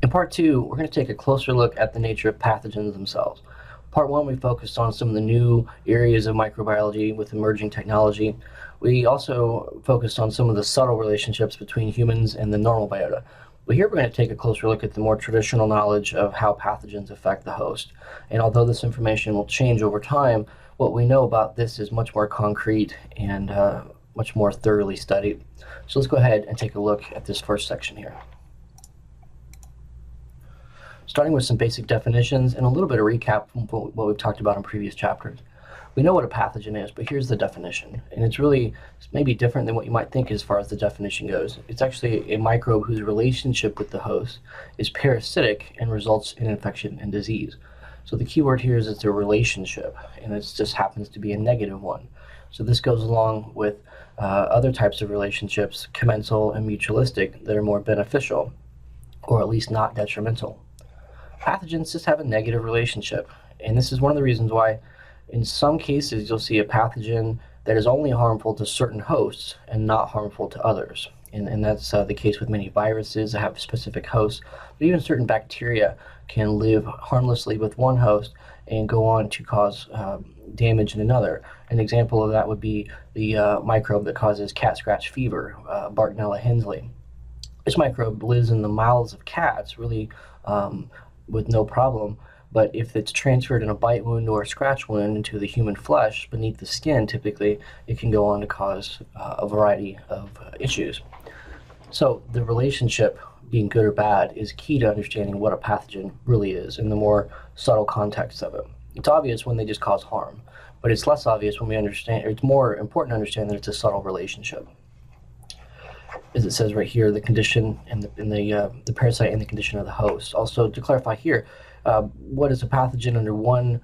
In part two, we're going to take a closer look at the nature of pathogens themselves. Part one, we focused on some of the new areas of microbiology with emerging technology. We also focused on some of the subtle relationships between humans and the normal biota. But here we're going to take a closer look at the more traditional knowledge of how pathogens affect the host. And although this information will change over time, what we know about this is much more concrete and much more thoroughly studied. So let's go ahead and take a look at this first section here. Starting with some basic definitions and a little bit of recap from what we've talked about in previous chapters. We know what a pathogen is, but here's the definition. And it's maybe different than what you might think as far as the definition goes. It's actually a microbe whose relationship with the host is parasitic and results in infection and disease. So the key word here is it's a relationship, and it just happens to be a negative one. So this goes along with other types of relationships, commensal and mutualistic, that are more beneficial, or at least not detrimental. Pathogens just have a negative relationship, and this is one of the reasons why in some cases you'll see a pathogen that is only harmful to certain hosts and not harmful to others. And that's the case with many viruses that have specific hosts, but even certain bacteria can live harmlessly with one host and go on to cause damage in another. An example of that would be the microbe that causes cat scratch fever, Bartonella henselae. This microbe lives in the mouths of cats, really with no problem, but if it's transferred in a bite wound or a scratch wound into the human flesh beneath the skin, typically it can go on to cause a variety of issues. So the relationship, being good or bad, is key to understanding what a pathogen really is in the more subtle context of it. It's obvious when they just cause harm, but it's less obvious when we understand, or it's more important to understand that it's a subtle relationship. As it says right here, the condition and the parasite and the condition of the host. Also, to clarify here, what is a pathogen under one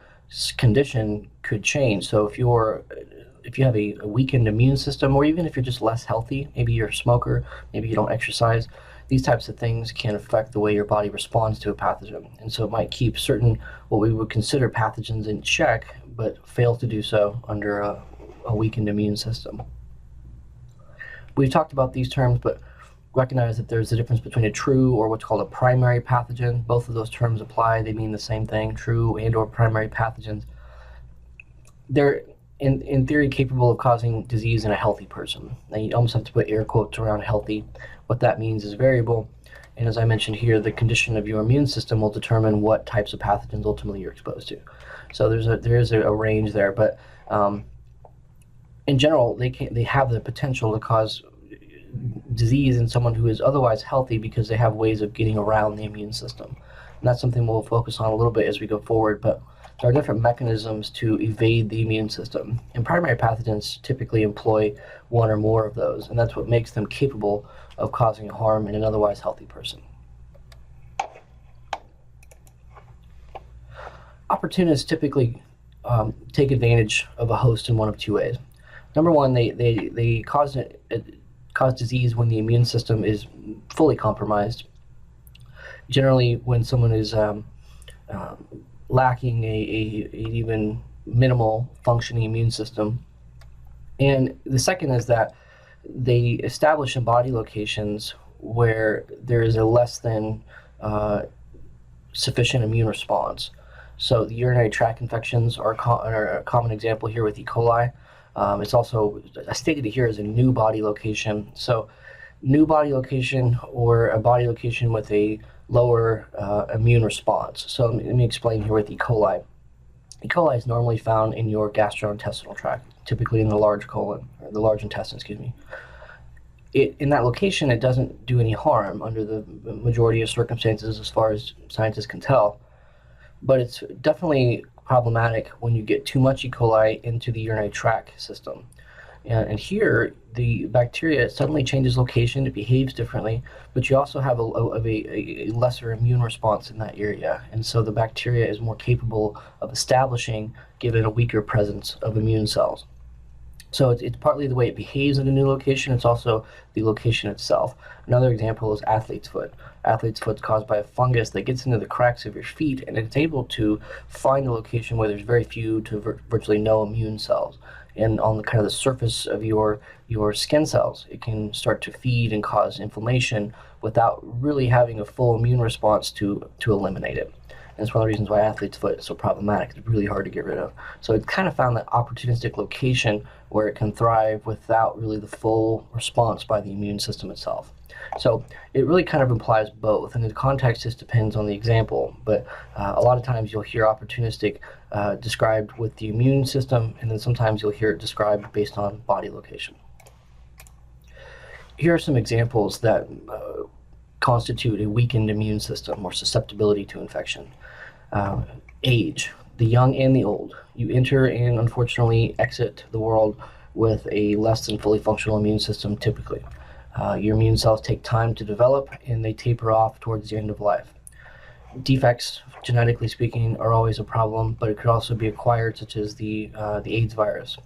condition could change. So if you have a weakened immune system, or even if you're just less healthy, maybe you're a smoker, maybe you don't exercise, these types of things can affect the way your body responds to a pathogen. And so it might keep certain, what we would consider pathogens in check, but fail to do so under a weakened immune system. We've talked about these terms, but recognize that there's a difference between a true or what's called a primary pathogen. Both of those terms apply. They mean the same thing, true and or primary pathogens. They're, in theory, capable of causing disease in a healthy person. Now, you almost have to put air quotes around healthy. What that means is variable. And as I mentioned here, the condition of your immune system will determine what types of pathogens ultimately you're exposed to. So there is a range there, but in general, they have the potential to cause disease in someone who is otherwise healthy because they have ways of getting around the immune system. And that's something we'll focus on a little bit as we go forward, but there are different mechanisms to evade the immune system. And primary pathogens typically employ one or more of those, and that's what makes them capable of causing harm in an otherwise healthy person. Opportunists typically take advantage of a host in one of two ways. Number one, they cause disease when the immune system is fully compromised. Generally, when someone is lacking a even minimal functioning immune system. And the second is that they establish in body locations where there is a less than sufficient immune response. So the urinary tract infections are a common example here with E. coli. It's also stated here as a new body location. So new body location or a body location with a lower immune response. So let me explain here with E. coli. E. coli is normally found in your gastrointestinal tract, typically in the large colon, or the large intestine, excuse me. In that location, it doesn't do any harm under the majority of circumstances as far as scientists can tell, but it's definitely problematic when you get too much E. coli into the urinary tract system. And here, the bacteria suddenly changes location, it behaves differently, but you also have a lesser immune response in that area. And so the bacteria is more capable of establishing given a weaker presence of immune cells. So it's partly the way it behaves in a new location, it's also the location itself. Another example is athlete's foot. Athlete's foot is caused by a fungus that gets into the cracks of your feet, and it's able to find a location where there's very few to virtually no immune cells. and on the kind of the surface of your skin cells. It can start to feed and cause inflammation without really having a full immune response to eliminate it. And it's one of the reasons why athlete's foot is so problematic. It's really hard to get rid of. So it's kind of found that opportunistic location where it can thrive without really the full response by the immune system itself. So it really kind of implies both, and the context just depends on the example, but a lot of times you'll hear opportunistic described with the immune system, and then sometimes you'll hear it described based on body location. Here are some examples that constitute a weakened immune system or susceptibility to infection. Age, the young and the old. You enter and unfortunately exit the world with a less than fully functional immune system typically. Your immune cells take time to develop and they taper off towards the end of life. Defects, genetically speaking, are always a problem, but it could also be acquired, such as the AIDS virus.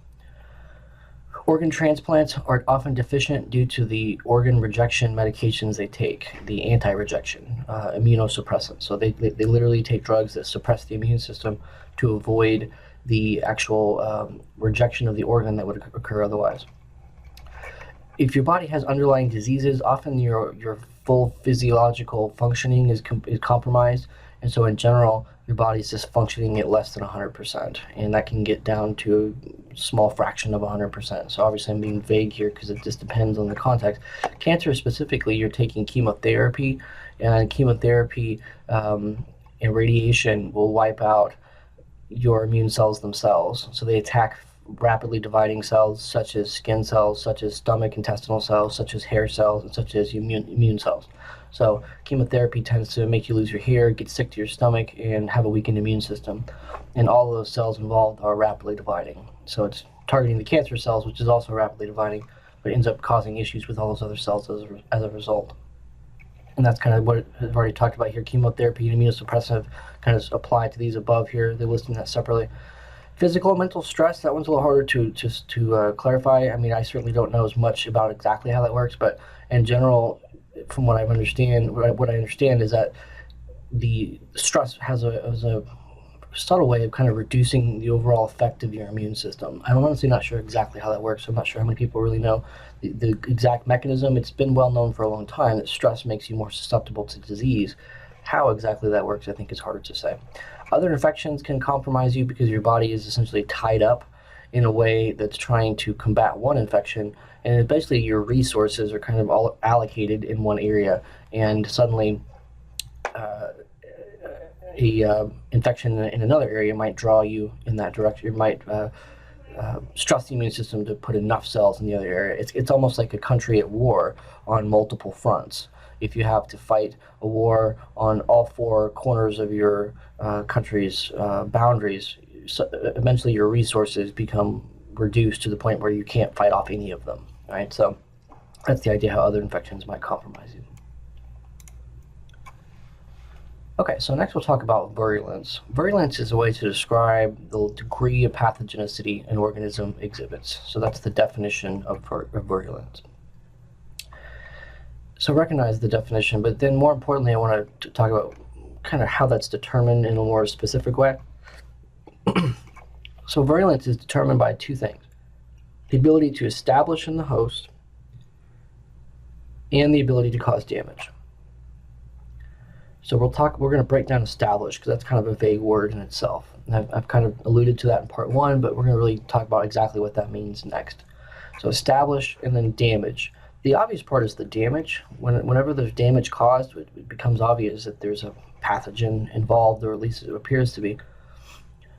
Organ transplants are often deficient due to the organ rejection medications they take, the anti-rejection, immunosuppressants. So they literally take drugs that suppress the immune system to avoid the actual rejection of the organ that would occur otherwise. If your body has underlying diseases, often your full physiological functioning is compromised, and so in general, your body's just functioning at less than 100%, and that can get down to a small fraction of 100%. So obviously I'm being vague here because it just depends on the context. Cancer specifically, you're taking chemotherapy, and chemotherapy and radiation will wipe out your immune cells themselves. So they attack rapidly dividing cells such as skin cells, such as stomach intestinal cells, such as hair cells, and such as immune cells. So chemotherapy tends to make you lose your hair, get sick to your stomach, and have a weakened immune system. And all of those cells involved are rapidly dividing. So it's targeting the cancer cells, which is also rapidly dividing, but it ends up causing issues with all those other cells as a result. And that's kind of what I've already talked about here. Chemotherapy and immunosuppressive kind of apply to these above here. They're listing that separately. Physical and mental stress, that one's a little harder to clarify. I mean, I certainly don't know as much about exactly how that works, but in general, from what I understand is that the stress has a subtle way of kind of reducing the overall effect of your immune system. I'm honestly not sure exactly how that works. I'm not sure how many people really know the exact mechanism. It's been well known for a long time that stress makes you more susceptible to disease. How exactly that works, I think, is harder to say. Other infections can compromise you because your body is essentially tied up in a way that's trying to combat one infection, and basically your resources are kind of all allocated in one area, and suddenly infection in another area might draw you in that direction. It might stress the immune system to put enough cells in the other area. It's almost like a country at war on multiple fronts. If you have to fight a war on all four corners of your country's boundaries, so eventually your resources become reduced to the point where you can't fight off any of them, right? So that's the idea how other infections might compromise you. Okay, so next we'll talk about virulence. Virulence is a way to describe the degree of pathogenicity an organism exhibits. So that's the definition of virulence. So recognize the definition, but then more importantly, I want to talk about kind of how that's determined in a more specific way. So virulence is determined by two things: the ability to establish in the host and the ability to cause damage. So we're going to break down establish because that's kind of a vague word in itself. And I've kind of alluded to that in part one, but we're going to really talk about exactly what that means next. So establish and then damage. The obvious part is the damage. Whenever there's damage caused, it becomes obvious that there's a pathogen involved, or at least it appears to be.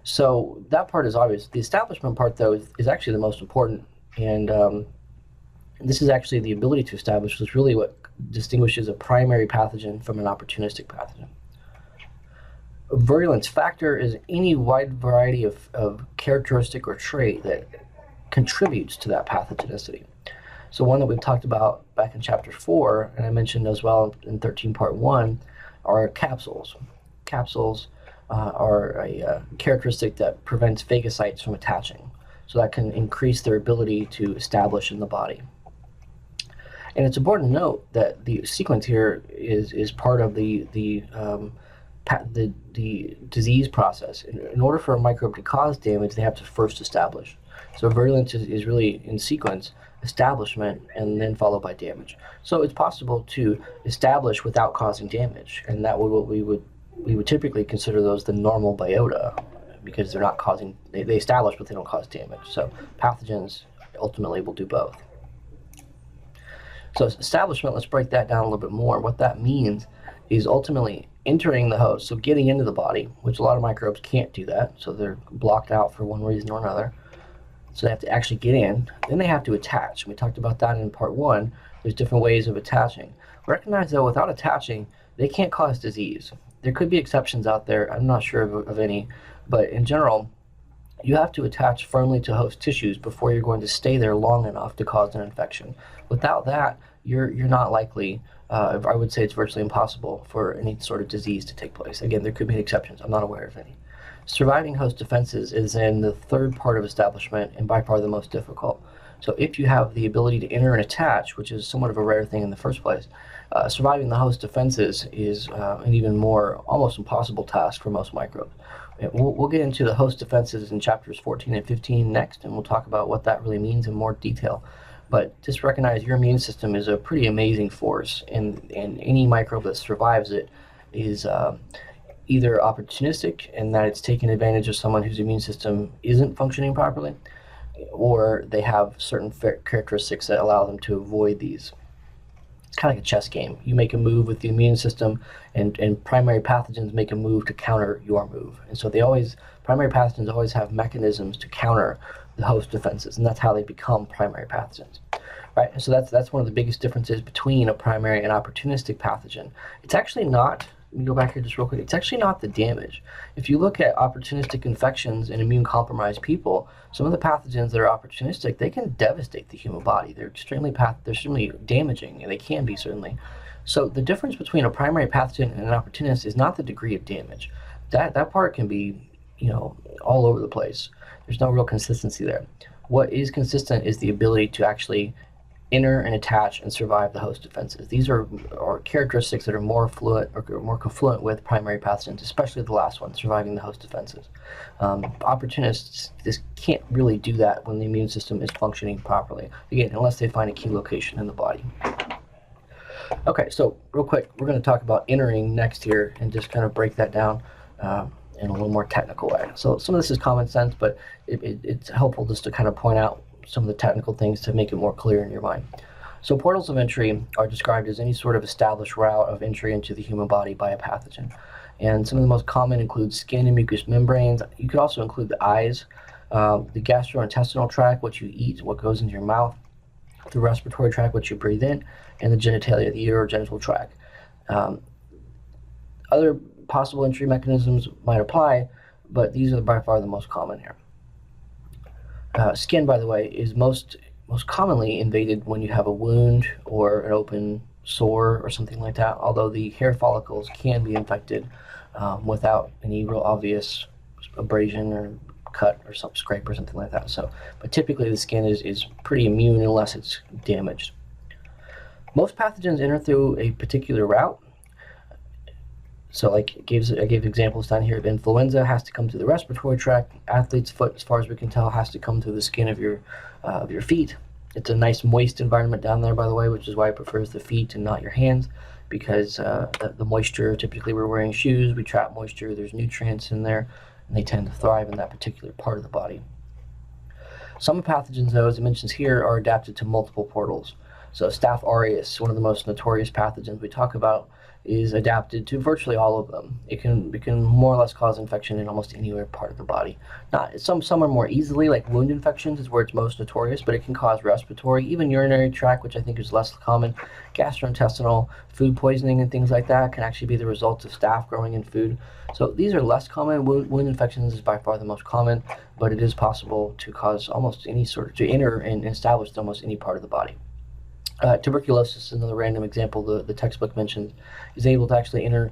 So that part is obvious. The establishment part, though, is actually the most important. And this is actually the ability to establish, which is really what distinguishes a primary pathogen from an opportunistic pathogen. A virulence factor is any wide variety of characteristic or trait that contributes to that pathogenicity. So one that we've talked about back in chapter 4, and I mentioned as well in 13 part 1, are capsules. Capsules are a characteristic that prevents phagocytes from attaching. So that can increase their ability to establish in the body. And it's important to note that the sequence here is part of the disease process. In order for a microbe to cause damage, they have to first establish. So virulence is really in sequence, establishment and then followed by damage. So it's possible to establish without causing damage, and that would what we would typically consider those the normal biota, because they're not causing, they establish but they don't cause damage. So pathogens ultimately will do both. So establishment, let's break that down a little bit more. What that means is ultimately entering the host, so getting into the body, which a lot of microbes can't do that, so they're blocked out for one reason or another. So they have to actually get in, then they have to attach. We talked about that in part 1. There's different ways of attaching. Recognize though, without attaching, they can't cause disease. There could be exceptions out there, I'm not sure of any, but in general, you have to attach firmly to host tissues before you're going to stay there long enough to cause an infection. Without that, you're not likely, I would say it's virtually impossible for any sort of disease to take place. Again, there could be exceptions, I'm not aware of any. Surviving host defenses is in the third part of establishment and by far the most difficult. So if you have the ability to enter and attach, which is somewhat of a rare thing in the first place, surviving the host defenses is an even more almost impossible task for most microbes. We'll get into the host defenses in chapters 14 and 15 next, and we'll talk about what that really means in more detail. But just recognize your immune system is a pretty amazing force, and any microbe that survives it is either opportunistic in that it's taking advantage of someone whose immune system isn't functioning properly, or they have certain characteristics that allow them to avoid these. It's kind of like a chess game. You make a move with the immune system, and primary pathogens make a move to counter your move. And so primary pathogens always have mechanisms to counter the host defenses, and that's how they become primary pathogens. Right? And so that's one of the biggest differences between a primary and opportunistic pathogen. It's actually not, let me go back here just real quick, it's actually not the damage. If you look at opportunistic infections in immune-compromised people, some of the pathogens that are opportunistic, they can devastate the human body. They're extremely damaging, and they can be certainly. So the difference between a primary pathogen and an opportunist is not the degree of damage. That part can be, all over the place. There's no real consistency there. What is consistent is the ability to actually enter and attach and survive the host defenses. These are characteristics that are more fluent or more confluent with primary pathogens, especially the last one, surviving the host defenses. Opportunists just can't really do that when the immune system is functioning properly, again, unless they find a key location in the body. Okay, so real quick, we're going to talk about entering next here and just kind of break that down in a little more technical way. So some of this is common sense, but it's helpful just to kind of point out some of the technical things to make it more clear in your mind. So portals of entry are described as any sort of established route of entry into the human body by a pathogen. And some of the most common include skin and mucous membranes. You could also include the eyes, the gastrointestinal tract, what you eat, what goes into your mouth, the respiratory tract, what you breathe in, and the genitalia, the urogenital tract. Other possible entry mechanisms might apply, but these are by far the most common here. Skin, by the way, is most commonly invaded when you have a wound or an open sore or something like that, although the hair follicles can be infected without any real obvious abrasion or cut or some scrape or something like that. So, but typically the skin is pretty immune unless it's damaged. Most pathogens enter through a particular route. So like I gave examples down here of influenza has to come through the respiratory tract. Athlete's foot, as far as we can tell, has to come through the skin of your feet. It's a nice moist environment down there, by the way, which is why it prefers the feet and not your hands, because the moisture, typically we're wearing shoes, we trap moisture, there's nutrients in there, and they tend to thrive in that particular part of the body. Some pathogens, though, as it mentions here, are adapted to multiple portals. So Staph aureus, one of the most notorious pathogens we talk about, is adapted to virtually all of them. It can more or less cause infection in almost any part of the body. Some are more easily, like wound infections is where it's most notorious, but it can cause respiratory, even urinary tract, which I think is less common. Gastrointestinal, food poisoning and things like that can actually be the result of staph growing in food. So these are less common. Wound infections is by far the most common, but it is possible to cause almost any to enter and establish almost any part of the body. Tuberculosis is another random example the textbook mentions, is able to actually enter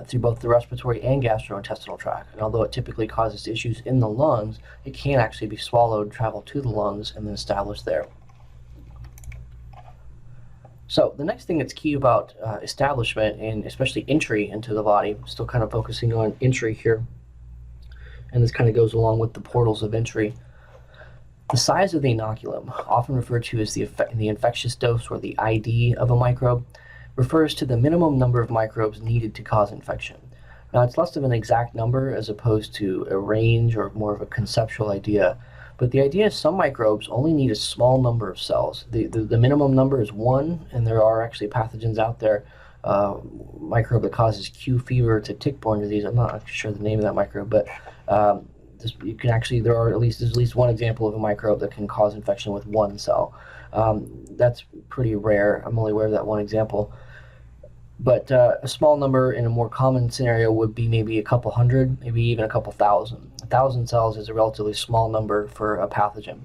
through both the respiratory and gastrointestinal tract. And although it typically causes issues in the lungs, it can actually be swallowed, travel to the lungs, and then established there. So the next thing that's key about establishment and especially entry into the body, still kind of focusing on entry here, and this kind of goes along with the portals of entry, The size of the inoculum, often referred to as the infectious dose or the ID of a microbe, refers to the minimum number of microbes needed to cause infection. Now, it's less of an exact number as opposed to a range or more of a conceptual idea, but the idea is some microbes only need a small number of cells. The minimum number is 1, and there are actually pathogens out there. Microbe that causes Q fever, it's a tick-borne disease. I'm not sure the name of that microbe, but you can actually, there's at least one example of a microbe that can cause infection with 1 cell. That's pretty rare. I'm only aware of that one example. But a small number in a more common scenario would be maybe a couple hundred, maybe even a couple thousand. 1,000 cells is a relatively small number for a pathogen.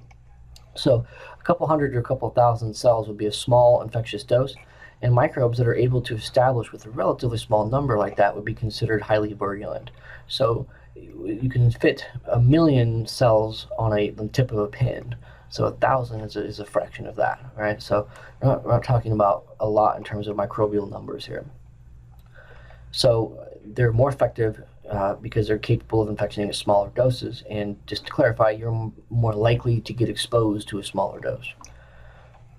So a couple hundred or a couple thousand cells would be a small infectious dose, and microbes that are able to establish with a relatively small number like that would be considered highly virulent. So you can fit 1,000,000 cells on the tip of a pin. So 1,000 is a fraction of that, right? So we're not talking about a lot in terms of microbial numbers here. So they're more effective because they're capable of infecting at smaller doses. And just to clarify, you're more likely to get exposed to a smaller dose.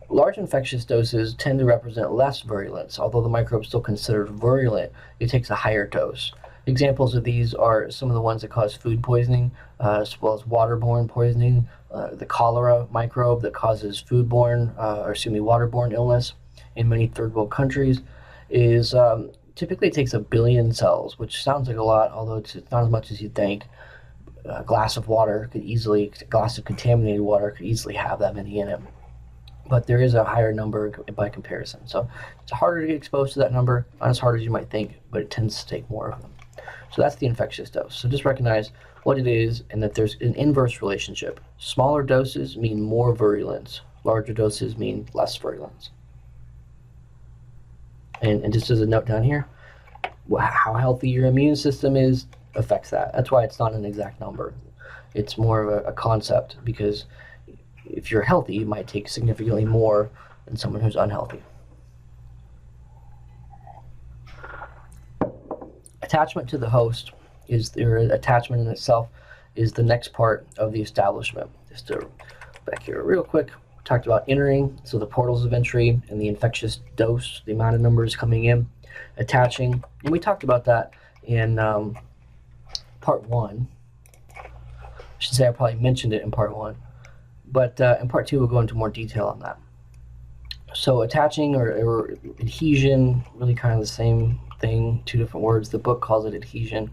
Large infectious doses tend to represent less virulence. Although the microbe is still considered virulent, it takes a higher dose. Examples of these are some of the ones that cause food poisoning, as well as waterborne poisoning. The cholera microbe that causes waterborne illness in many third world countries is typically takes 1 billion cells, which sounds like a lot, although it's not as much as you'd think. A glass of contaminated water could easily have that many in it. But there is a higher number by comparison. So it's harder to get exposed to that number, not as hard as you might think, but it tends to take more of them. So that's the infectious dose. So just recognize what it is and that there's an inverse relationship. Smaller doses mean more virulence. Larger doses mean less virulence. And just as a note down here, how healthy your immune system is affects that. That's why it's not an exact number. It's more of a concept, because if you're healthy, it might take significantly more than someone who's unhealthy. Attachment to the host attachment in itself is the next part of the establishment. Just to back here real quick, we talked about entering, so the portals of entry and the infectious dose, the amount of numbers coming in, attaching, and we talked about that in part 1. I should say I probably mentioned it in part 1, but in part 2 we'll go into more detail on that. So attaching or adhesion, really kind of the same thing, 2 different words. The book calls it adhesion.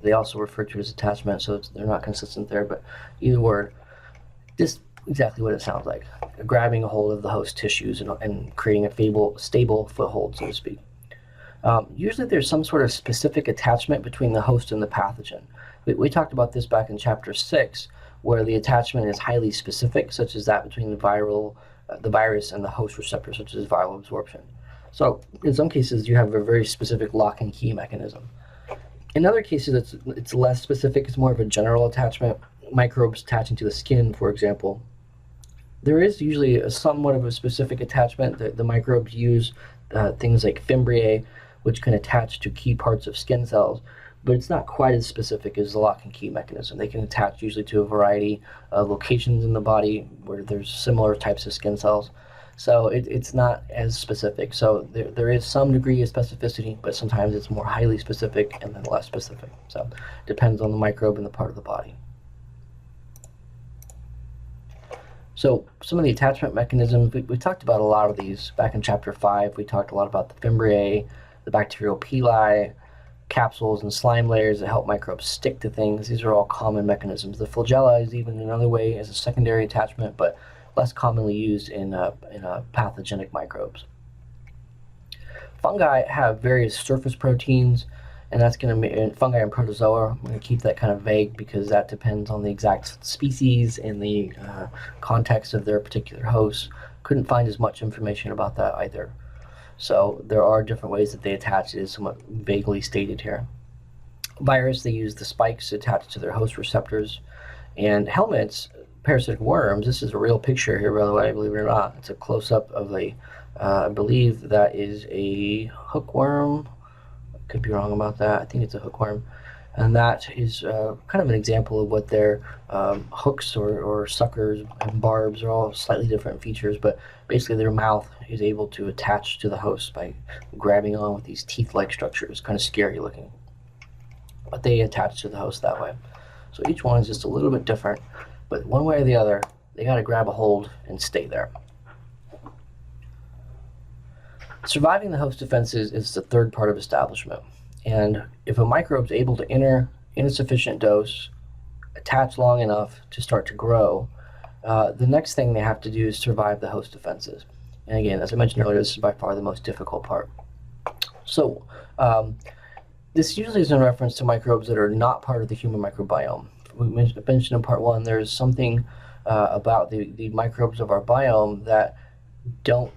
They also refer to it as attachment, so they're not consistent there, but either word, just exactly what it sounds like. Grabbing a hold of the host tissues and creating a stable foothold, so to speak. Usually there's some sort of specific attachment between the host and the pathogen. We talked about this back in chapter 6, where the attachment is highly specific, such as that between the virus and the host receptor, such as viral absorption. So in some cases, you have a very specific lock and key mechanism. In other cases, it's less specific. It's more of a general attachment. Microbes attaching to the skin, for example. There is usually somewhat of a specific attachment that the microbes use, things like fimbriae, which can attach to key parts of skin cells, but it's not quite as specific as the lock and key mechanism. They can attach usually to a variety of locations in the body where there's similar types of skin cells. So it's not as specific. So there is some degree of specificity, but sometimes it's more highly specific and then less specific. So it depends on the microbe and the part of the body. So some of the attachment mechanisms, we talked about a lot of these back in chapter 5. We talked a lot about the fimbriae, the bacterial pili, capsules and slime layers that help microbes stick to things. These are all common mechanisms. The flagella is even another way as a secondary attachment, but less commonly used in pathogenic microbes. Fungi have various surface proteins, and that's going to fungi and protozoa. I'm going to keep that kind of vague because that depends on the exact species and the context of their particular host. Couldn't find as much information about that either. So there are different ways that they attach. It is somewhat vaguely stated here. Virus, they use the spikes to attach to their host receptors. And helminths, parasitic worms, this is a real picture here, by the way, believe it or not. It's a close-up of I believe that is a hookworm. Could be wrong about that. I think it's a hookworm. And that is kind of an example of what their hooks or suckers and barbs are all slightly different features, but basically their mouth is able to attach to the host by grabbing on with these teeth-like structures, kind of scary looking. But they attach to the host that way. So each one is just a little bit different, but one way or the other, they got to grab a hold and stay there. Surviving the host defenses is the third part of establishment. And if a microbe is able to enter in a sufficient dose, attach long enough to start to grow, the next thing they have to do is survive the host defenses. And again, as I mentioned earlier, this is by far the most difficult part. So this usually is in reference to microbes that are not part of the human microbiome. We mentioned in part one, there's something about the microbes of our biome that don't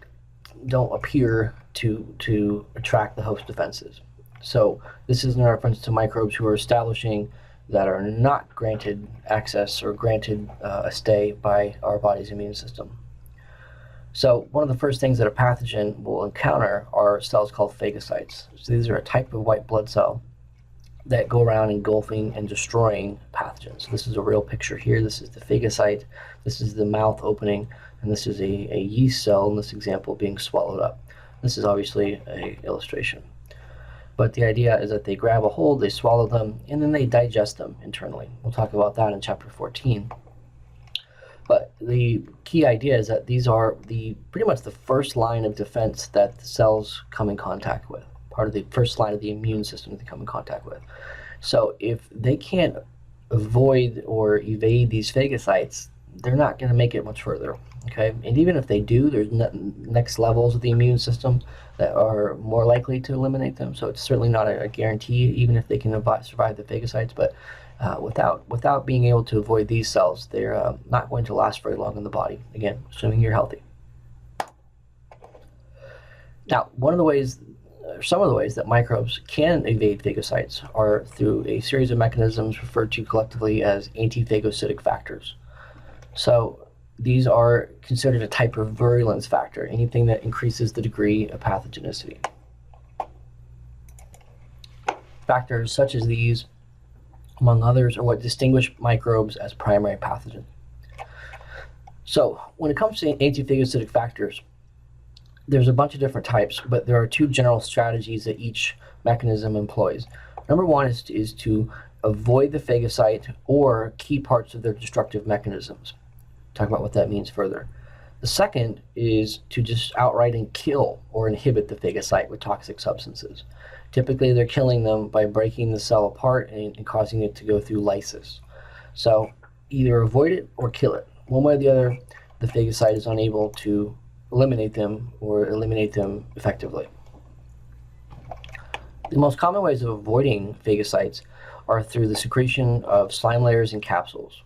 appear to attract the host defenses. So this is in reference to microbes who are establishing that are not granted access or granted a stay by our body's immune system. So one of the first things that a pathogen will encounter are cells called phagocytes. So these are a type of white blood cell that go around engulfing and destroying pathogens. This is a real picture here. This is the phagocyte. This is the mouth opening, and this is a yeast cell in this example being swallowed up. This is obviously an illustration. But the idea is that they grab a hold, they swallow them, and then they digest them internally. We'll talk about that in chapter 14. But the key idea is that these are pretty much the first line of defense that the cells come in contact with, part of the first line of the immune system that they come in contact with. So if they can't avoid or evade these phagocytes, they're not going to make it much further. Okay, and even if they do, there's next levels of the immune system that are more likely to eliminate them. So it's certainly not a guarantee, even if they can survive the phagocytes. But without being able to avoid these cells, they're not going to last very long in the body. Again, assuming you're healthy. Now, some of the ways that microbes can evade phagocytes are through a series of mechanisms referred to collectively as anti-phagocytic factors. So these are considered a type of virulence factor, anything that increases the degree of pathogenicity. Factors such as these, among others, are what distinguish microbes as primary pathogens. So when it comes to anti-phagocytic factors, there's a bunch of different types, but there are two general strategies that each mechanism employs. Number one is to avoid the phagocyte or key parts of their destructive mechanisms. Talk about what that means further. The second is to just outright and kill or inhibit the phagocyte with toxic substances. Typically, they're killing them by breaking the cell apart and causing it to go through lysis. So either avoid it or kill it. One way or the other, the phagocyte is unable to eliminate them or eliminate them effectively. The most common ways of avoiding phagocytes are through the secretion of slime layers and capsules,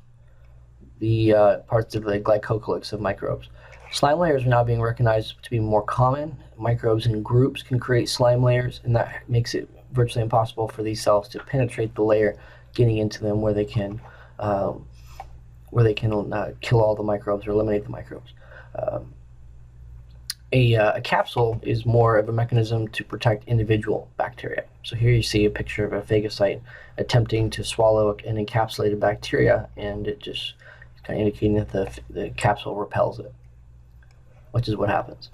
the parts of the glycocalyx of microbes. Slime layers are now being recognized to be more common. Microbes in groups can create slime layers, and that makes it virtually impossible for these cells to penetrate the layer, getting into them where they can kill all the microbes or eliminate the microbes. A capsule is more of a mechanism to protect individual bacteria. So here you see a picture of a phagocyte attempting to swallow an encapsulated bacteria, and it just kind of indicating that the capsule repels it, which is what happens.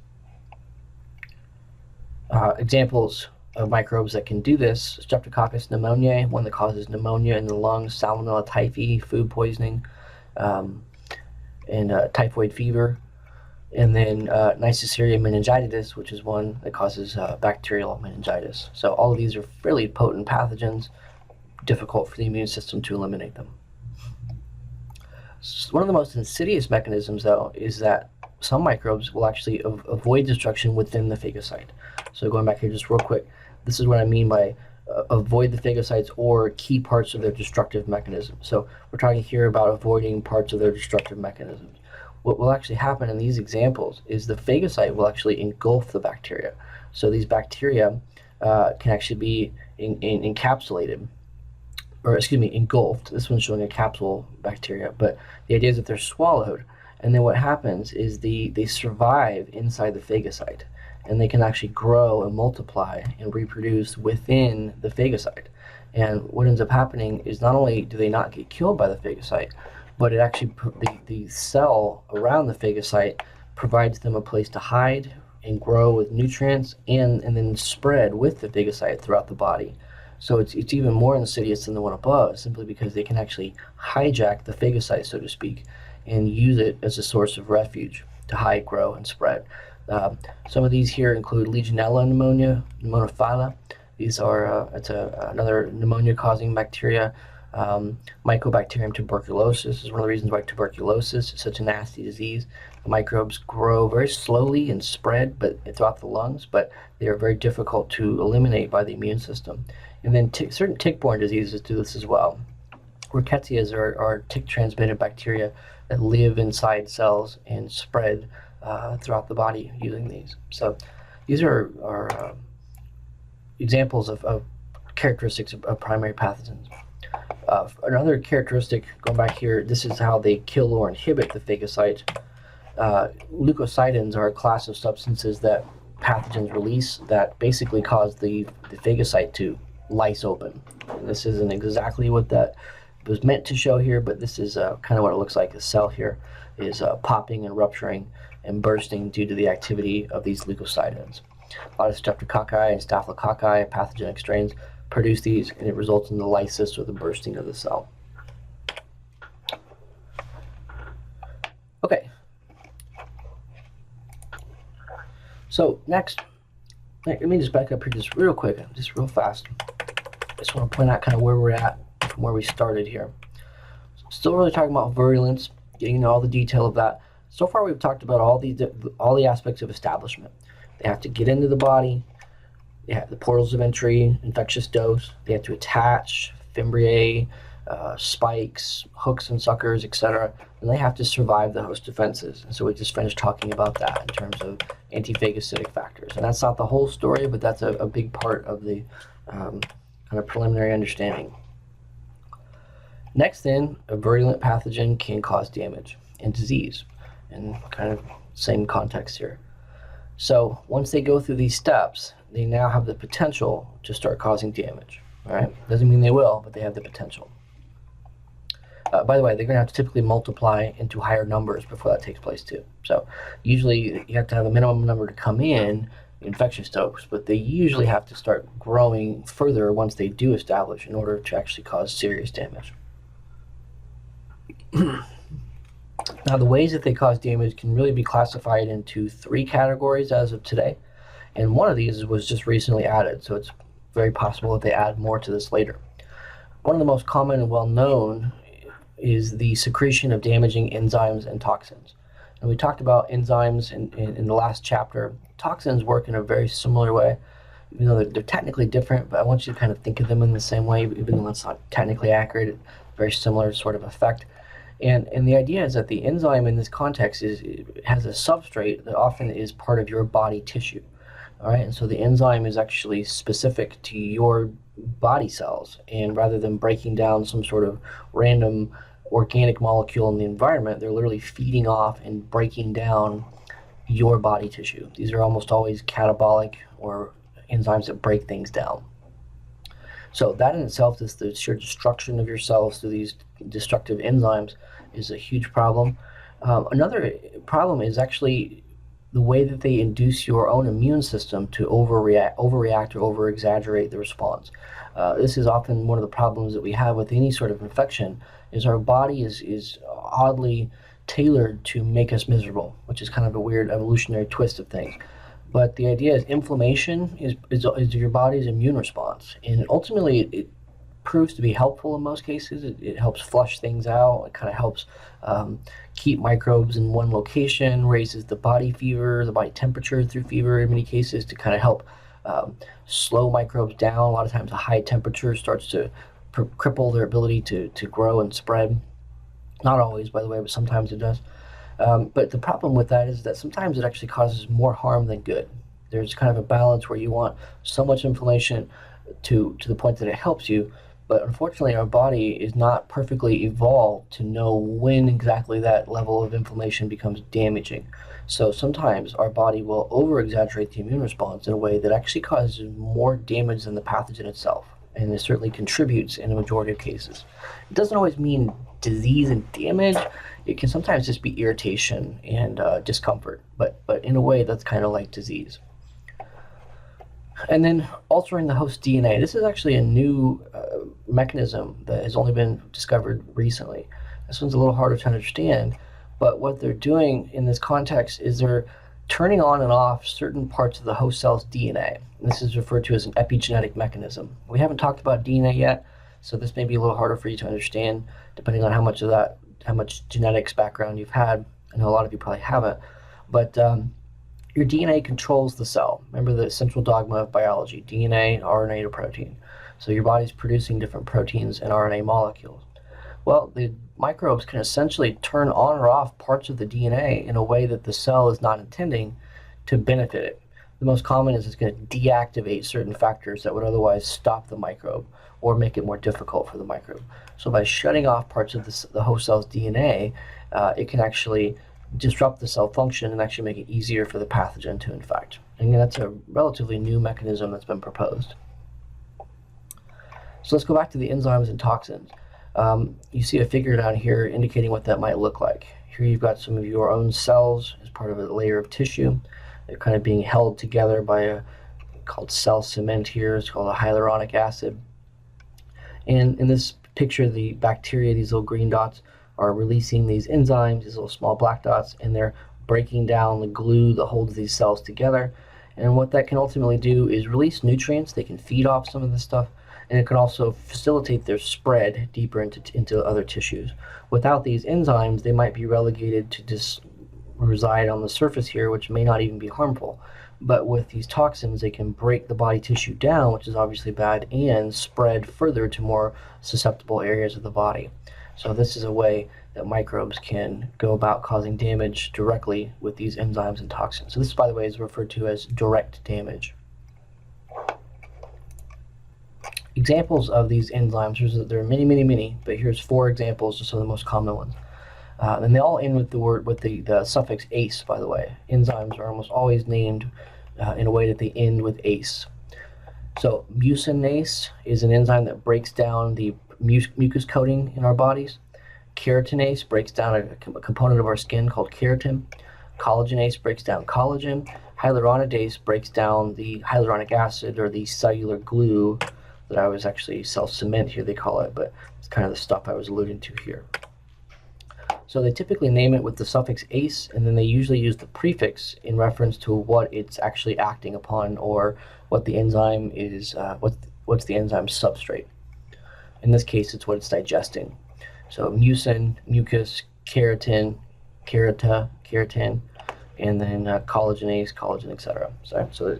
Examples of microbes that can do this: Streptococcus pneumoniae, one that causes pneumonia in the lungs; Salmonella typhi, food poisoning, and typhoid fever; and then Neisseria meningitidis, which is one that causes bacterial meningitis. So all of these are fairly potent pathogens, difficult for the immune system to eliminate them. One of the most insidious mechanisms, though, is that some microbes will actually avoid destruction within the phagocyte. So going back here just real quick, this is what I mean by avoid the phagocytes or key parts of their destructive mechanism. So we're talking here about avoiding parts of their destructive mechanisms. What will actually happen in these examples is the phagocyte will actually engulf the bacteria. So these bacteria can actually be encapsulated, or excuse me, engulfed. This one's showing a capsule bacteria, but the idea is that they're swallowed, and then what happens is they survive inside the phagocyte. and they can actually grow and multiply and reproduce within the phagocyte. And what ends up happening is not only do they not get killed by the phagocyte, but it actually, the cell around the phagocyte provides them a place to hide and grow with nutrients and then spread with the phagocyte throughout the body. So it's even more insidious than the one above, simply because they can actually hijack the phagocyte, so to speak, and use it as a source of refuge to hide, grow, and spread. Some of these here include Legionella pneumonia, pneumonophila. These are another pneumonia-causing bacteria. Mycobacterium tuberculosis is one of the reasons why tuberculosis is such a nasty disease. The microbes grow very slowly and spread throughout the lungs, but they are very difficult to eliminate by the immune system. And then certain tick-borne diseases do this as well. Rickettsias are tick-transmitted bacteria that live inside cells and spread throughout the body using these. So these are examples of characteristics of primary pathogens. Another characteristic, going back here, this is how they kill or inhibit the phagocyte. Leukocidins are a class of substances that pathogens release that basically cause the phagocyte to lyse open. And this isn't exactly what that was meant to show here, but this is kind of what it looks like. The cell here is popping and rupturing and bursting due to the activity of these leukocidins. A lot of streptococci and staphylococci, pathogenic strains, produce these, and it results in the lysis, or the bursting of the cell. Okay. So next, let me just back up here just real quick, just real fast. I just want to point out kind of where we're at from where we started here. Still really talking about virulence, getting into all the detail of that. So far we've talked about all the aspects of establishment. They have to get into the body. They have the portals of entry, infectious dose. They have to attach, fimbriae, spikes, hooks and suckers, etc. And they have to survive the host defenses. And so we just finished talking about that in terms of anti-phagocytic factors. And that's not the whole story, but that's a big part of the kind of preliminary understanding. Next then, a virulent pathogen can cause damage and disease, and kind of same context here. So once they go through these steps, they now have the potential to start causing damage. All right, doesn't mean they will, but they have the potential. By the way, they're going to have to typically multiply into higher numbers before that takes place too. So usually you have to have a minimum number to come in, infectious dose, but they usually have to start growing further once they do establish in order to actually cause serious damage. Now, the ways that they cause damage can really be classified into 3 categories as of today, and one of these was just recently added, so it's very possible that they add more to this later. One of the most common and well-known is the secretion of damaging enzymes and toxins. And we talked about enzymes in the last chapter. Toxins work in a very similar way, even though they're technically different, but I want you to kind of think of them in the same way, even though it's not technically accurate, very similar sort of effect. And the idea is that the enzyme in this context has a substrate that often is part of your body tissue. All right, and so the enzyme is actually specific to your body cells, and rather than breaking down some sort of random organic molecule in the environment, they're literally feeding off and breaking down your body tissue. These are almost always catabolic, or enzymes that break things down. So that in itself, is the sheer destruction of your cells through these destructive enzymes, is a huge problem. Another problem is actually the way that they induce your own immune system to overreact or over-exaggerate the response. This is often one of the problems that we have with any sort of infection, is our body is oddly tailored to make us miserable, which is kind of a weird evolutionary twist of things. But the idea is inflammation is your body's immune response, and ultimately it proves to be helpful in most cases. It helps flush things out. It kind of helps keep microbes in one location, raises the body fever, the body temperature through fever in many cases, to kind of help slow microbes down. A lot of times a high temperature starts to cripple their ability to grow and spread. Not always, by the way, but sometimes it does. But the problem with that is that sometimes it actually causes more harm than good. There's kind of a balance where you want so much inflammation to the point that it helps you, But unfortunately, our body is not perfectly evolved to know when exactly that level of inflammation becomes damaging. So sometimes our body will over-exaggerate the immune response in a way that actually causes more damage than the pathogen itself. And it certainly contributes in a majority of cases. It doesn't always mean disease and damage. It can sometimes just be irritation and discomfort, but in a way that's kind of like disease. And then altering the host DNA. This is actually a new mechanism that has only been discovered recently. This one's a little harder to understand, but what they're doing in this context is they're turning on and off certain parts of the host cell's DNA. And this is referred to as an epigenetic mechanism. We haven't talked about DNA yet, so this may be a little harder for you to understand, depending on how much genetics background you've had. I know a lot of you probably haven't, but your DNA controls the cell. Remember the central dogma of biology: DNA, RNA to protein. So your body's producing different proteins and RNA molecules. Well, the microbes can essentially turn on or off parts of the DNA in a way that the cell is not intending to benefit it. The most common is it's going to deactivate certain factors that would otherwise stop the microbe or make it more difficult for the microbe. So by shutting off parts of the host cell's DNA, it can actually disrupt the cell function and actually make it easier for the pathogen to infect. And that's a relatively new mechanism that's been proposed. So let's go back to the enzymes and toxins. You see a figure down here indicating what that might look like. Here you've got some of your own cells as part of a layer of tissue. They're kind of being held together by a called cell cement here. It's called a hyaluronic acid. And in this picture, the bacteria, these little green dots, are releasing these enzymes, these little small black dots, and they're breaking down the glue that holds these cells together. And what that can ultimately do is release nutrients. They can feed off some of this stuff, and it can also facilitate their spread deeper into other tissues. Without these enzymes, they might be relegated to just reside on the surface here, which may not even be harmful. But with these toxins, they can break the body tissue down, which is obviously bad, and spread further to more susceptible areas of the body. So this is a way that microbes can go about causing damage directly with these enzymes and toxins. So this, by the way, is referred to as direct damage. Examples of these enzymes, there are many, but here's 4 examples of some of the most common ones. And they all end with the suffix ase, by the way. Enzymes are almost always named in a way that they end with ase. So mucinase is an enzyme that breaks down the mucus coating in our bodies. Keratinase breaks down a component of our skin called keratin. Collagenase breaks down collagen. Hyaluronidase breaks down the hyaluronic acid, or the cellular glue that I was actually cell cement here they call it, but it's kind of the stuff I was alluding to here. So they typically name it with the suffix ase, and then they usually use the prefix in reference to what it's actually acting upon, or what the enzyme is, what's the enzyme substrate. In this case, it's what it's digesting. So mucin, mucus, keratin, keratin, and then collagenase, collagen, etc. So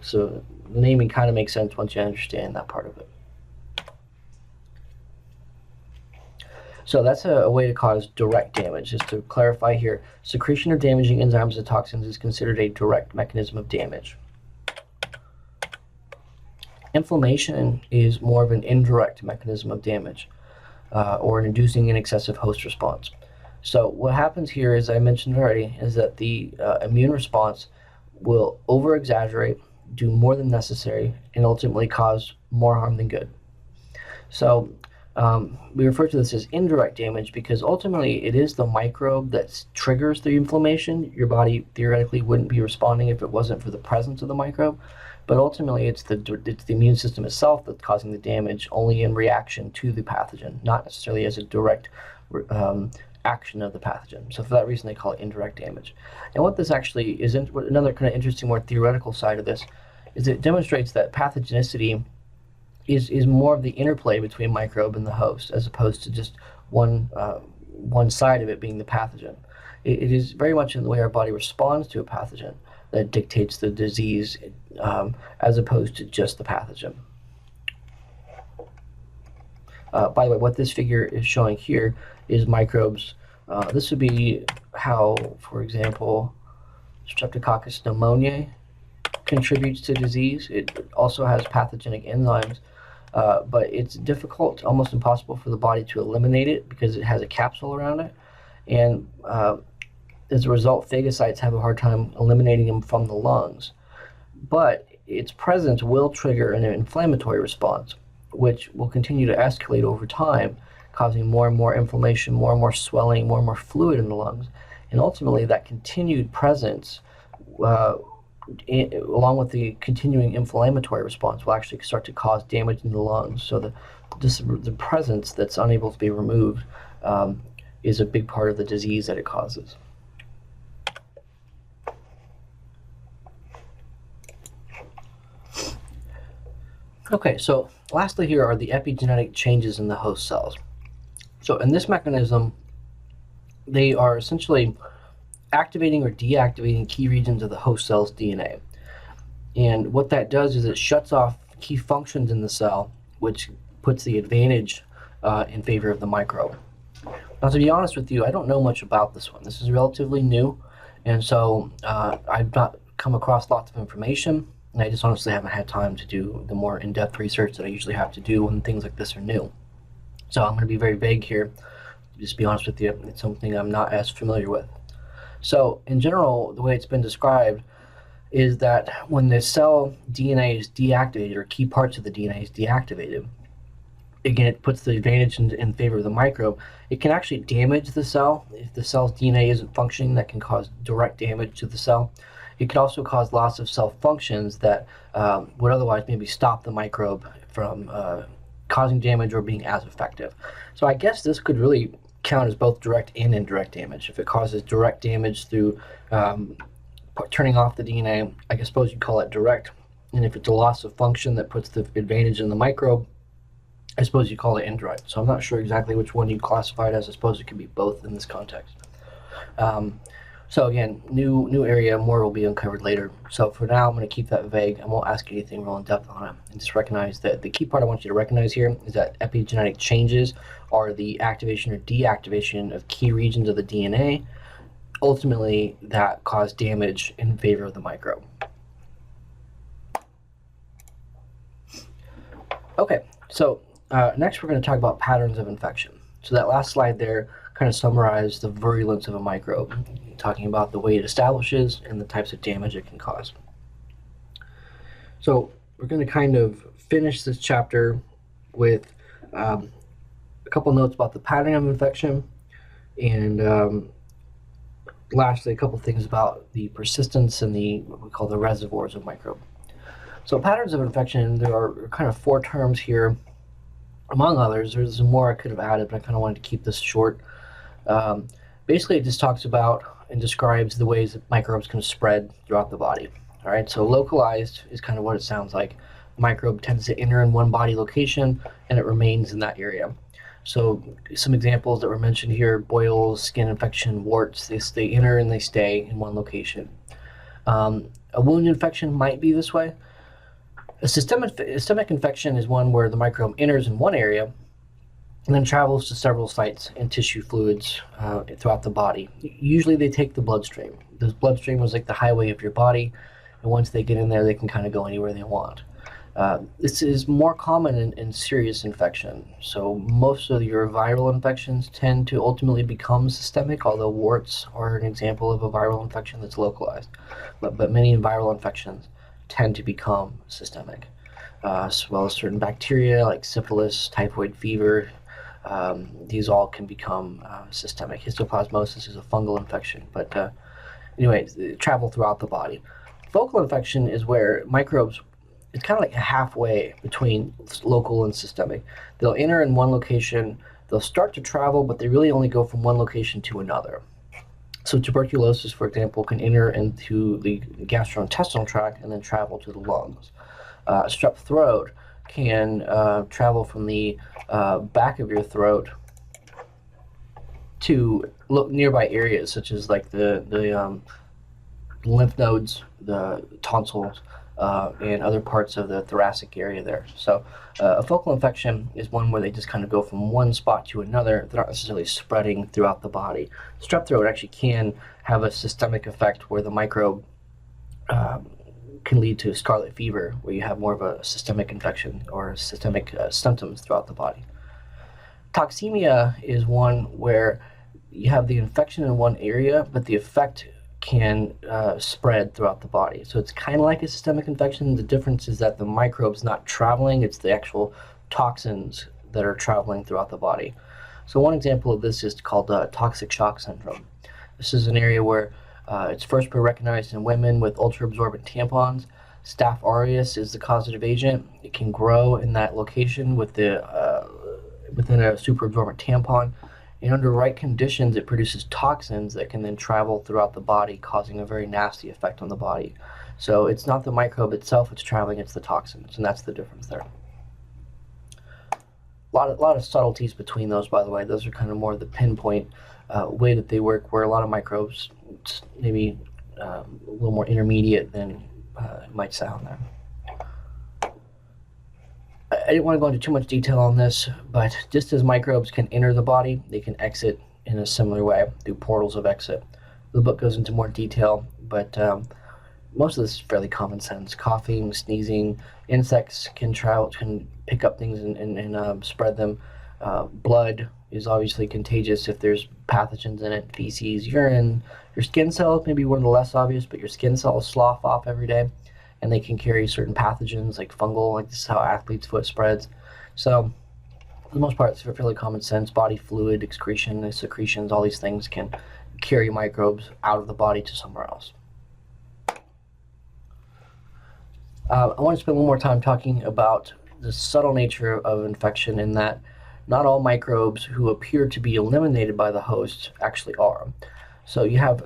the naming kind of makes sense once you understand that part of it. So that's a way to cause direct damage. Just to clarify here, secretion of damaging enzymes and toxins is considered a direct mechanism of damage. Inflammation is more of an indirect mechanism of damage, or an inducing an excessive host response. So what happens here, as I mentioned already, is that the immune response will over-exaggerate, do more than necessary, and ultimately cause more harm than good. So we refer to this as indirect damage because ultimately it is the microbe that triggers the inflammation. Your body theoretically wouldn't be responding if it wasn't for the presence of the microbe, but ultimately it's the immune system itself that's causing the damage, only in reaction to the pathogen, not necessarily as a direct action of the pathogen. So for that reason they call it indirect damage. And what this actually is, another kind of interesting, more theoretical side of this, is it demonstrates that pathogenicity is more of the interplay between microbe and the host, as opposed to just one side of it being the pathogen. It is very much in the way our body responds to a pathogen that dictates the disease, as opposed to just the pathogen. By the way, what this figure is showing here is microbes. This would be how, for example, Streptococcus pneumoniae contributes to disease. It also has pathogenic enzymes. but it's difficult, almost impossible for the body to eliminate it because it has a capsule around it. And as a result, phagocytes have a hard time eliminating them from the lungs. But its presence will trigger an inflammatory response, which will continue to escalate over time, causing more and more inflammation, more and more swelling, more and more fluid in the lungs. And ultimately, that continued presence, along with the continuing inflammatory response, will actually start to cause damage in the lungs. So the presence that's unable to be removed is a big part of the disease that it causes. Okay, so lastly here are the epigenetic changes in the host cells. So in this mechanism, they are essentially activating or deactivating key regions of the host cell's DNA. And what that does is it shuts off key functions in the cell, which puts the advantage in favor of the microbe. Now, to be honest with you, I don't know much about this one. This is relatively new, and so I've not come across lots of information, and I just honestly haven't had time to do the more in-depth research that I usually have to do when things like this are new. So I'm going to be very vague here. Just be honest with you, it's something I'm not as familiar with. So in general, the way it's been described is that when the cell DNA is deactivated, or key parts of the DNA is deactivated, again, it puts the advantage in favor of the microbe. It can actually damage the cell. If the cell's DNA isn't functioning, that can cause direct damage to the cell. It could also cause loss of cell functions that would otherwise maybe stop the microbe from causing damage or being as effective. So I guess this could really count as both direct and indirect damage. If it causes direct damage through turning off the DNA, I suppose you'd call it direct. And if it's a loss of function that puts the advantage in the microbe, I suppose you call it indirect. So I'm not sure exactly which one you'd classify it as. I suppose it could be both in this context. So again, new area, more will be uncovered later. So for now, I'm going to keep that vague. I won't ask anything real in depth on it. And just recognize that the key part I want you to recognize here is that epigenetic changes are the activation or deactivation of key regions of the DNA, ultimately that cause damage in favor of the microbe. Okay, so next we're going to talk about patterns of infection. So that last slide there kind of summarized the virulence of a microbe, talking about the way it establishes and the types of damage it can cause. So we're going to kind of finish this chapter with a couple notes about the pattern of infection, and lastly a couple things about the persistence and what we call the reservoirs of microbe. So patterns of infection, there are kind of 4 terms here. Among others, there's some more I could have added, but I kind of wanted to keep this short. Basically, it just talks about and describes the ways that microbes can spread throughout the body. All right, so localized is kind of what it sounds like. The microbe tends to enter in one body location, and it remains in that area. So some examples that were mentioned here: boils, skin infection, warts. They enter and they stay in one location. A wound infection might be this way. A systemic infection is one where the microbe enters in one area and then travels to several sites and tissue fluids throughout the body. Usually they take the bloodstream. The bloodstream is like the highway of your body, and once they get in there, they can kind of go anywhere they want. This is more common in serious infection. So most of your viral infections tend to ultimately become systemic, although warts are an example of a viral infection that's localized. But many viral infections tend to become systemic, as well as certain bacteria like syphilis, typhoid fever. These all can become systemic. Histoplasmosis is a fungal infection, but anyways, they travel throughout the body. Focal infection is where microbes, it's kind of like halfway between local and systemic. They'll enter in one location, they'll start to travel, but they really only go from one location to another. So tuberculosis, for example, can enter into the gastrointestinal tract and then travel to the lungs. Strep throat can travel from the back of your throat to nearby areas, such as like the lymph nodes, the tonsils, and other parts of the thoracic area there. So a focal infection is one where they just kind of go from one spot to another. They're not necessarily spreading throughout the body. Strep throat actually can have a systemic effect where the microbe can lead to scarlet fever, where you have more of a systemic infection or systemic symptoms throughout the body. Toxemia is one where you have the infection in one area, but the effect can spread throughout the body. So it's kind of like a systemic infection. The difference is that the microbe's not traveling, it's the actual toxins that are traveling throughout the body. So one example of this is called toxic shock syndrome. This is an area where it's first been recognized in women with ultra-absorbent tampons. Staph aureus is the causative agent. It can grow in that location with within a super-absorbent tampon. And under right conditions, it produces toxins that can then travel throughout the body, causing a very nasty effect on the body. So it's not the microbe itself it's traveling, it's the toxins, and that's the difference there. A lot of subtleties between those, by the way. Those are kind of more the pinpoint way that they work, where a lot of microbes maybe a little more intermediate than it might sound there. I didn't want to go into too much detail on this, but just as microbes can enter the body, they can exit in a similar way through portals of exit. The book goes into more detail, but most of this is fairly common sense. Coughing, sneezing, insects can pick up things and spread them. Blood is obviously contagious if there's pathogens in it. Feces, urine, your skin cells may be one of the less obvious, but your skin cells slough off every day, and they can carry certain pathogens like fungal, like this is how athlete's foot spreads. So for the most part, it's fairly common sense. Body fluid, excretion, secretions, all these things can carry microbes out of the body to somewhere else. I want to spend a little more time talking about the subtle nature of infection, in that not all microbes who appear to be eliminated by the host actually are. So you have,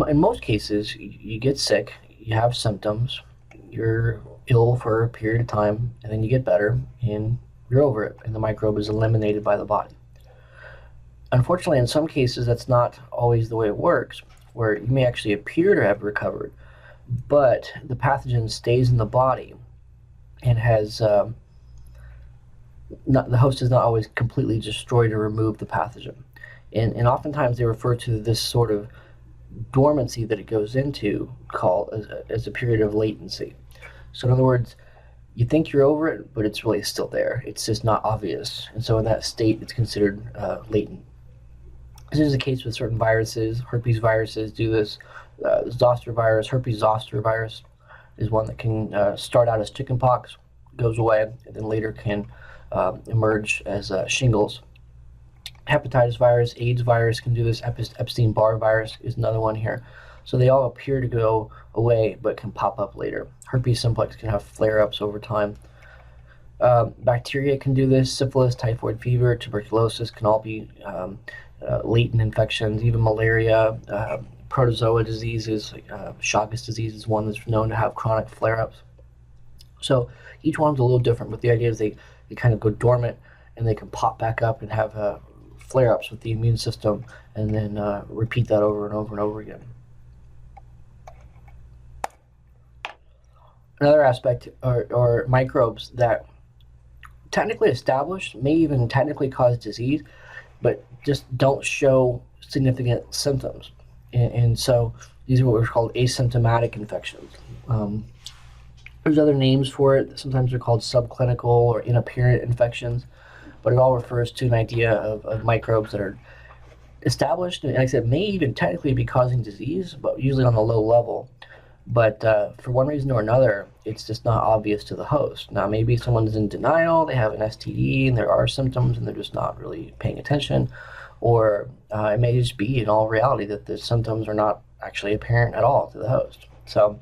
in most cases, you get sick, you have symptoms, you're ill for a period of time, and then you get better, and you're over it, and the microbe is eliminated by the body. Unfortunately, in some cases, that's not always the way it works, where you may actually appear to have recovered, but the pathogen stays in the body and has the host is not always completely destroyed or removed the pathogen. And oftentimes they refer to this sort of dormancy that it goes into as a period of latency. So in other words, you think you're over it, but it's really still there. It's just not obvious. And so in that state, it's considered latent. This is the case with certain viruses. Herpes viruses do this. Zoster virus, herpes zoster virus, is one that can start out as chickenpox, goes away, and then later can emerge as shingles. Hepatitis virus, AIDS virus can do this. Epstein-Barr virus is another one here. So they all appear to go away, but can pop up later. Herpes simplex can have flare-ups over time. Bacteria can do this. Syphilis, typhoid fever, tuberculosis can all be latent infections. Even malaria, protozoa diseases, like Chagas disease is one that's known to have chronic flare-ups. So each one's a little different, but the idea is they kind of go dormant, and they can pop back up and have flare-ups with the immune system, and then repeat that over and over and over again. Another aspect are microbes that technically established, may even technically cause disease, but just don't show significant symptoms. And so these are what are called asymptomatic infections. There's other names for it. Sometimes they're called subclinical or inapparent infections, but it all refers to an idea of microbes that are established, and like I said, may even technically be causing disease, but usually on a low level. But for one reason or another, it's just not obvious to the host. Now, maybe someone's in denial, they have an STD, and there are symptoms, and they're just not really paying attention. Or it may just be, in all reality, that the symptoms are not actually apparent at all to the host. So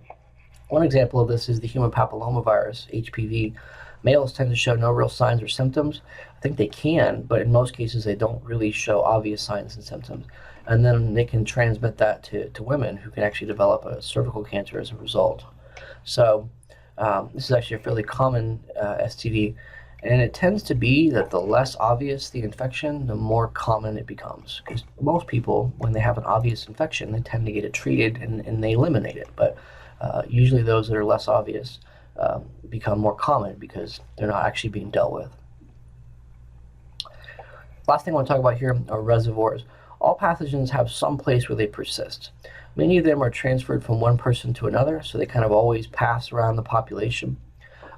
one example of this is the human papillomavirus, HPV. Males tend to show no real signs or symptoms. I think they can, but in most cases, they don't really show obvious signs and symptoms. And then they can transmit that to women, who can actually develop a cervical cancer as a result. So this is actually a fairly common STD, and it tends to be that the less obvious the infection, the more common it becomes. Because most people, when they have an obvious infection, they tend to get it treated and they eliminate it. But usually those that are less obvious become more common because they're not actually being dealt with. Last thing I want to talk about here are reservoirs. All pathogens have some place where they persist. Many of them are transferred from one person to another, so they kind of always pass around the population.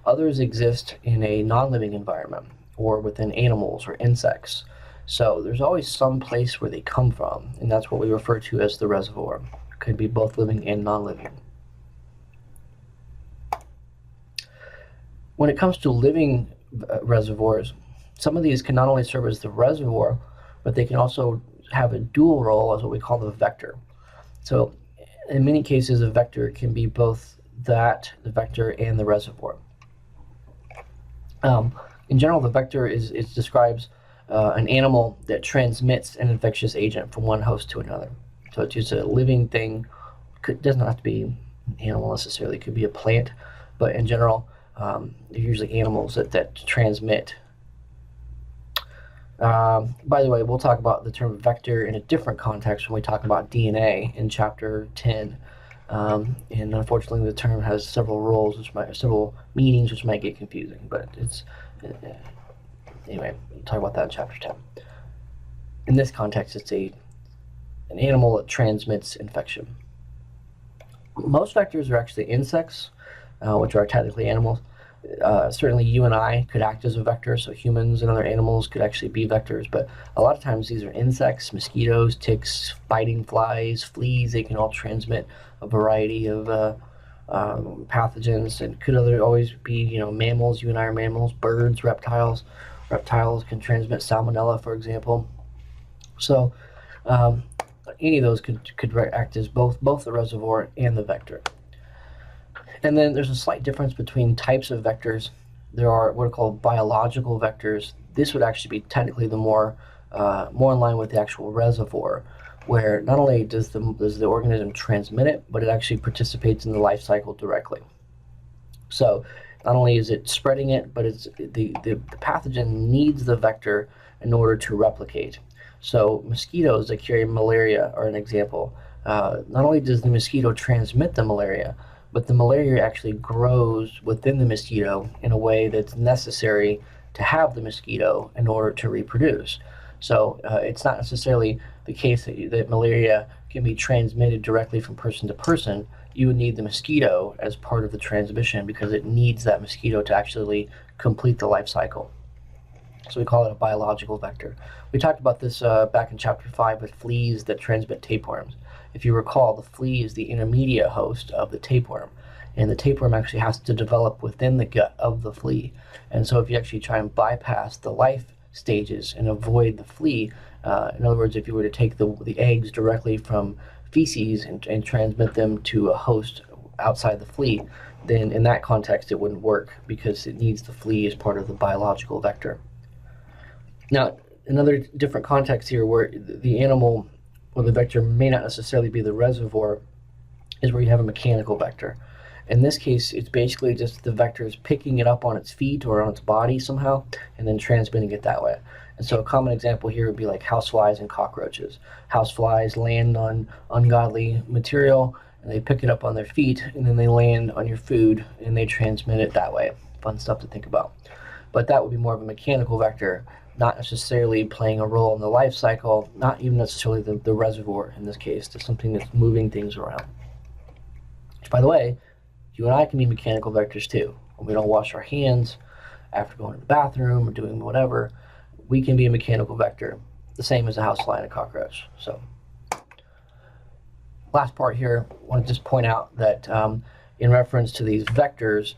Others exist in a non-living environment, or within animals or insects. So there's always some place where they come from, and that's what we refer to as the reservoir. It could be both living and non-living. When it comes to living reservoirs, some of these can not only serve as the reservoir, but they can also have a dual role as what we call the vector. So in many cases, a vector can be both the vector and the reservoir. In general, the vector describes an animal that transmits an infectious agent from one host to another. So it's just a living thing. It doesn't have to be an animal necessarily. It could be a plant, but in general, they're usually animals that transmit. By the way, we'll talk about the term vector in a different context when we talk about DNA in chapter 10. And unfortunately, the term has several roles, several meanings, which might get confusing. But it's anyway, we'll talk about that in chapter 10. In this context, it's an animal that transmits infection. Most vectors are actually insects, which are technically animals. Certainly you and I could act as a vector, so humans and other animals could actually be vectors, but a lot of times these are insects, mosquitoes, ticks, biting flies, fleas. They can all transmit a variety of pathogens, and could always be, mammals. You and I are mammals, birds, reptiles. Reptiles can transmit salmonella, for example. So any of those could act as both the reservoir and the vector. And then there's a slight difference between types of vectors. There are what are called biological vectors. This would actually be technically the more in line with the actual reservoir, where not only does the organism transmit it, but it actually participates in the life cycle directly. So not only is it spreading it, but it's the pathogen needs the vector in order to replicate. So mosquitoes that carry malaria are an example. Not only does the mosquito transmit the malaria, but the malaria actually grows within the mosquito in a way that's necessary to have the mosquito in order to reproduce. So it's not necessarily the case that malaria can be transmitted directly from person to person. You would need the mosquito as part of the transmission because it needs that mosquito to actually complete the life cycle. So we call it a biological vector. We talked about this back in chapter 5 with fleas that transmit tapeworms. If you recall, the flea is the intermediate host of the tapeworm, and the tapeworm actually has to develop within the gut of the flea. And so if you actually try and bypass the life stages and avoid the flea, in other words, if you were to take the eggs directly from feces and transmit them to a host outside the flea, then in that context it wouldn't work because it needs the flea as part of the biological vector. Now, another different context here where the animal or the vector may not necessarily be the reservoir is where you have a mechanical vector. In this case, it's basically just the vector is picking it up on its feet or on its body somehow and then transmitting it that way. And so a common example here would be like houseflies and cockroaches. Houseflies land on ungodly material and they pick it up on their feet and then they land on your food and they transmit it that way. Fun stuff to think about. But that would be more of a mechanical vector, not necessarily playing a role in the life cycle, not even necessarily the reservoir in this case. It's something that's moving things around. Which, by the way, you and I can be mechanical vectors too. When we don't wash our hands after going to the bathroom or doing whatever, we can be a mechanical vector, the same as a housefly and a cockroach. So, last part here, I want to just point out that in reference to these vectors,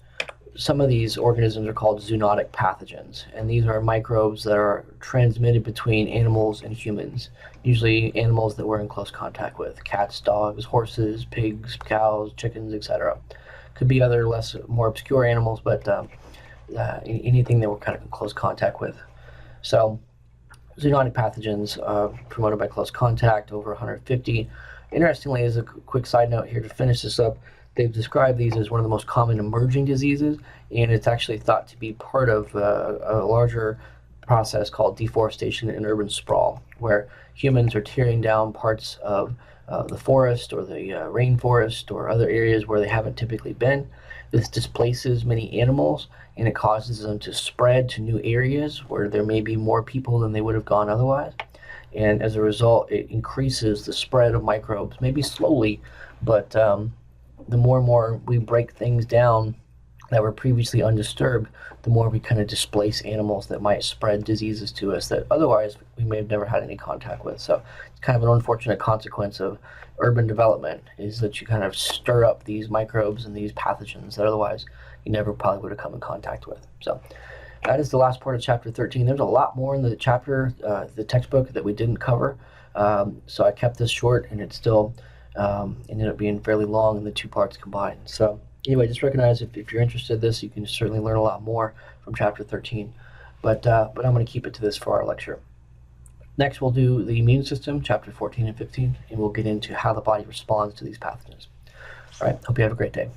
some of these organisms are called zoonotic pathogens, and these are microbes that are transmitted between animals and humans, usually animals that we're in close contact with: cats, dogs, horses, pigs, cows, chickens, etc. Could be other more obscure animals, but anything that we're kind of in close contact with. So zoonotic pathogens promoted by close contact, over 150. Interestingly, as a quick side note here to finish this up, they've described these as one of the most common emerging diseases, and it's actually thought to be part of a larger process called deforestation and urban sprawl, where humans are tearing down parts of the forest or the rainforest or other areas where they haven't typically been. This displaces many animals, and it causes them to spread to new areas where there may be more people than they would have gone otherwise. and as a result, it increases the spread of microbes, maybe slowly, but the more and more we break things down that were previously undisturbed, the more we kind of displace animals that might spread diseases to us that otherwise we may have never had any contact with. So it's kind of an unfortunate consequence of urban development, is that you kind of stir up these microbes and these pathogens that otherwise you never probably would have come in contact with. So that is the last part of chapter 13. There's a lot more in the chapter, the textbook, that we didn't cover. So I kept this short, and it still ended up being fairly long in the two parts combined. So anyway, just recognize if you're interested in this, you can certainly learn a lot more from chapter 13. But I'm going to keep it to this for our lecture. Next, we'll do the immune system, chapter 14 and 15, and we'll get into how the body responds to these pathogens. All right, hope you have a great day.